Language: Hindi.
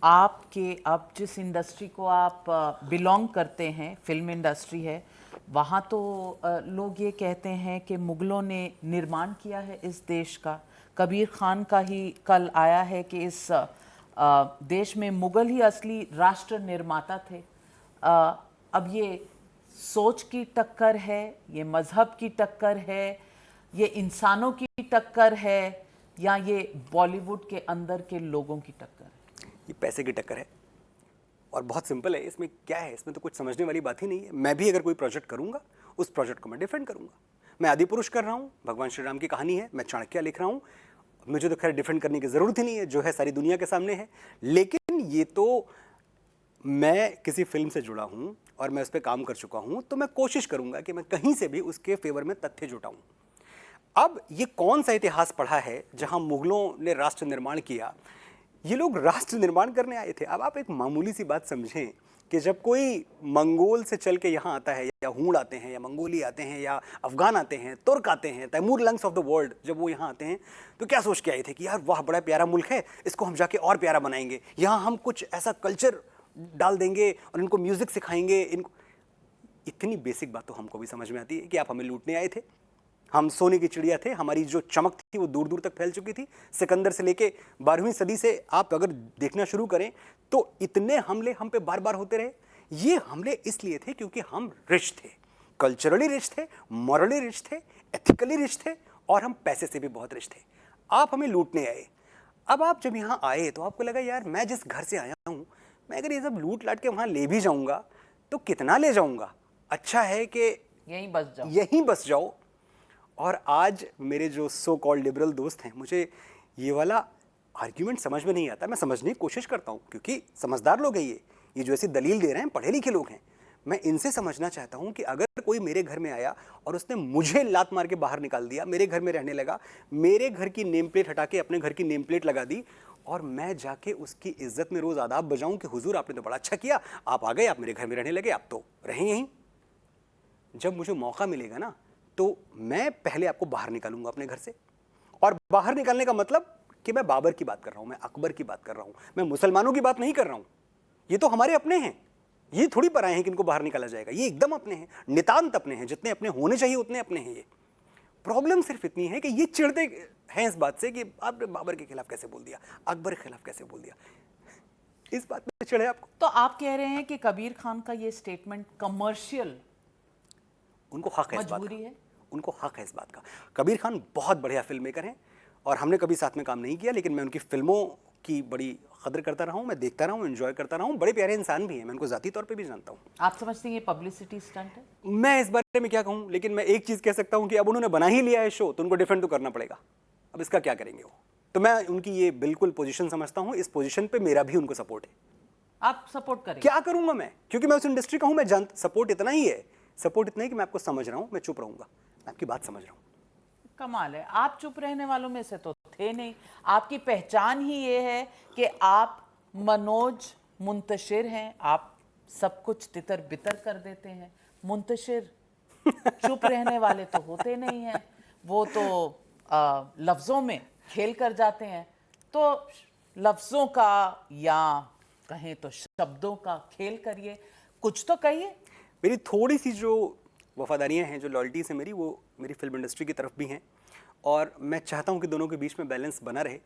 आपके अब जिस इंडस्ट्री को आप बिलोंग करते हैं, फिल्म इंडस्ट्री है, वहाँ तो लोग ये कहते हैं कि मुग़लों ने निर्माण किया है इस देश का। कबीर खान का ही कल आया है कि इस देश में मुग़ल ही असली राष्ट्र निर्माता थे। अब ये सोच की टक्कर है, ये मज़हब की टक्कर है, ये इंसानों की टक्कर है, या ये बॉलीवुड के अंदर के लोगों की टक्कर है? ये पैसे की टक्कर है और बहुत सिंपल है। इसमें क्या है, इसमें तो कुछ समझने वाली बात ही नहीं है। मैं भी अगर कोई प्रोजेक्ट करूंगा, उस प्रोजेक्ट को मैं डिफेंड करूंगा। मैं आदिपुरुष कर रहा हूँ, भगवान श्री राम की कहानी है, मैं चाणक्य लिख रहा हूँ, मुझे तो खैर डिफेंड करने की ज़रूरत ही नहीं है, जो है सारी दुनिया के सामने है। लेकिन ये तो मैं किसी फिल्म से जुड़ा हूँ और मैं उस पर काम कर चुका हूँ, तो मैं कोशिश करूँगा कि मैं कहीं से भी उसके फेवर में तथ्य जुटाऊँ। अब ये कौन सा इतिहास पढ़ा है जहाँ मुग़लों ने राष्ट्र निर्माण किया? ये लोग राष्ट्र निर्माण करने आए थे। अब आप एक मामूली सी बात समझें कि जब कोई मंगोल से चल के यहाँ आता है, या हूण आते हैं, या मंगोली आते हैं, या अफगान आते हैं, तुर्क आते हैं, Timur Langs of the world, जब वो यहाँ आते हैं तो क्या सोच के आए थे कि यार वाह बड़ा प्यारा मुल्क है, इसको हम जाके और प्यारा बनाएंगे, यहाँ हम कुछ ऐसा कल्चर डाल देंगे और इनको म्यूज़िक सिखाएंगे। इनको इतनी बेसिक बात तो हमको भी समझ में आती है कि आप हमें लूटने आए थे। हम सोने की चिड़िया थे, हमारी जो चमक थी वो दूर दूर तक फैल चुकी थी। सिकंदर से लेके 12वीं सदी से आप अगर देखना शुरू करें तो इतने हमले हम पे बार बार होते रहे। ये हमले इसलिए थे क्योंकि हम रिच थे, कल्चरली रिच थे, मॉरली रिच थे, एथिकली रिच थे, और हम पैसे से भी बहुत रिच थे। आप हमें लूटने आए। अब आप जब यहाँ आए तो आपको लगा यार मैं जिस घर से आया हूँ, मैं अगर ये सब लूट लाट के वहाँ ले भी जाऊँगा तो कितना ले जाऊँगा, अच्छा है कि यहीं बस जाओ। और आज मेरे जो सो कॉल्ड लिबरल दोस्त हैं, मुझे ये वाला आर्ग्यूमेंट समझ में नहीं आता। मैं समझने की कोशिश करता हूँ क्योंकि समझदार लोग हैं ये जो ऐसी दलील दे रहे हैं पढ़े लिखे लोग हैं। मैं इनसे समझना चाहता हूँ कि अगर कोई मेरे घर में आया और उसने मुझे लात मार के बाहर निकाल दिया, मेरे घर में रहने लगा, मेरे घर की नेम प्लेट हटा के अपने घर की नेम प्लेट लगा दी, और मैं जाके उसकी इज्जत में रोज़ आदाब बजाऊँ कि हुजूर आपने तो बड़ा अच्छा किया, आप आ गए, आप मेरे घर में रहने लगे, आप तो रहें यहीं। जब मुझे मौका मिलेगा ना तो मैं पहले आपको बाहर निकालूंगा अपने घर से। और बाहर निकालने का मतलब कि मैं बाबर की बात कर रहा हूं, मैं अकबर की बात कर रहा हूं, मैं मुसलमानों की बात नहीं कर रहा हूं। ये तो हमारे अपने हैं, ये थोड़ी पर आए हैं कि इनको बाहर निकाला जाएगा। ये एकदम अपने हैं, नितांत अपने हैं, जितने अपने होने चाहिए उतने अपने हैं। ये प्रॉब्लम सिर्फ इतनी है कि ये चिढ़ते हैं इस बात से कि आपने बाबर के खिलाफ कैसे बोल दिया, अकबर के खिलाफ कैसे बोल दिया, इस बात में चिढ़े आपको। तो आप कह रहे हैं कि कबीर खान का ये स्टेटमेंट कमर्शियल, उनको हक है इस बात मजबूरी का, है? उनको हक है इस बात का। कबीर खान बहुत बढ़िया फिल्म मेकर हैं और हमने कभी साथ में काम नहीं किया, लेकिन मैं उनकी फिल्मों की बड़ी कदर करता रहा हूँ, मैं देखता रहा हूँ, एंजॉय करता रहा हूँ। बड़े प्यारे इंसान भी हैं, मैं उनको ज़ाती तौर पे भी जानता हूँ। आप समझते हैं ये पब्लिसिटी स्टंट है? मैं इस बारे में क्या कहूँ, लेकिन मैं एक चीज़ कह सकता हूँ कि अब उन्होंने बना ही लिया है शो, तो उनको डिफेंड तो करना पड़ेगा। अब इसका क्या करेंगे वो? तो मैं उनकी ये बिल्कुल पोजीशन समझता हूँ, इस पोजीशन पे मेरा भी उनको सपोर्ट है। आप सपोर्ट करें? क्या करूँगा मैं, क्योंकि मैं उस इंडस्ट्री का हूँ, मैं जानता। सपोर्ट इतना ही है, सपोर्ट इतना ही कि मैं आपको समझ रहा हूँ, मैं चुप रहूँगा, मैं आपकी बात समझ रहा हूँ। कमाल है, आप चुप रहने वालों में से तो थे नहीं। आपकी पहचान ही ये है कि आप मनोज मुंतशिर हैं, आप सब कुछ तितर बितर कर देते हैं। मुंतशिर चुप रहने वाले तो होते नहीं हैं, वो तो लफ्ज़ों में खेल कर जाते हैं। तो लफ्ज़ों का या कहें तो शब्दों का खेल करिए, कुछ तो कहिए। मेरी थोड़ी सी जो वफादारियाँ हैं, जो लॉयल्टीज़ हैं मेरी, वो मेरी फिल्म इंडस्ट्री की तरफ भी हैं, और मैं चाहता हूँ कि दोनों के बीच में बैलेंस बना रहे।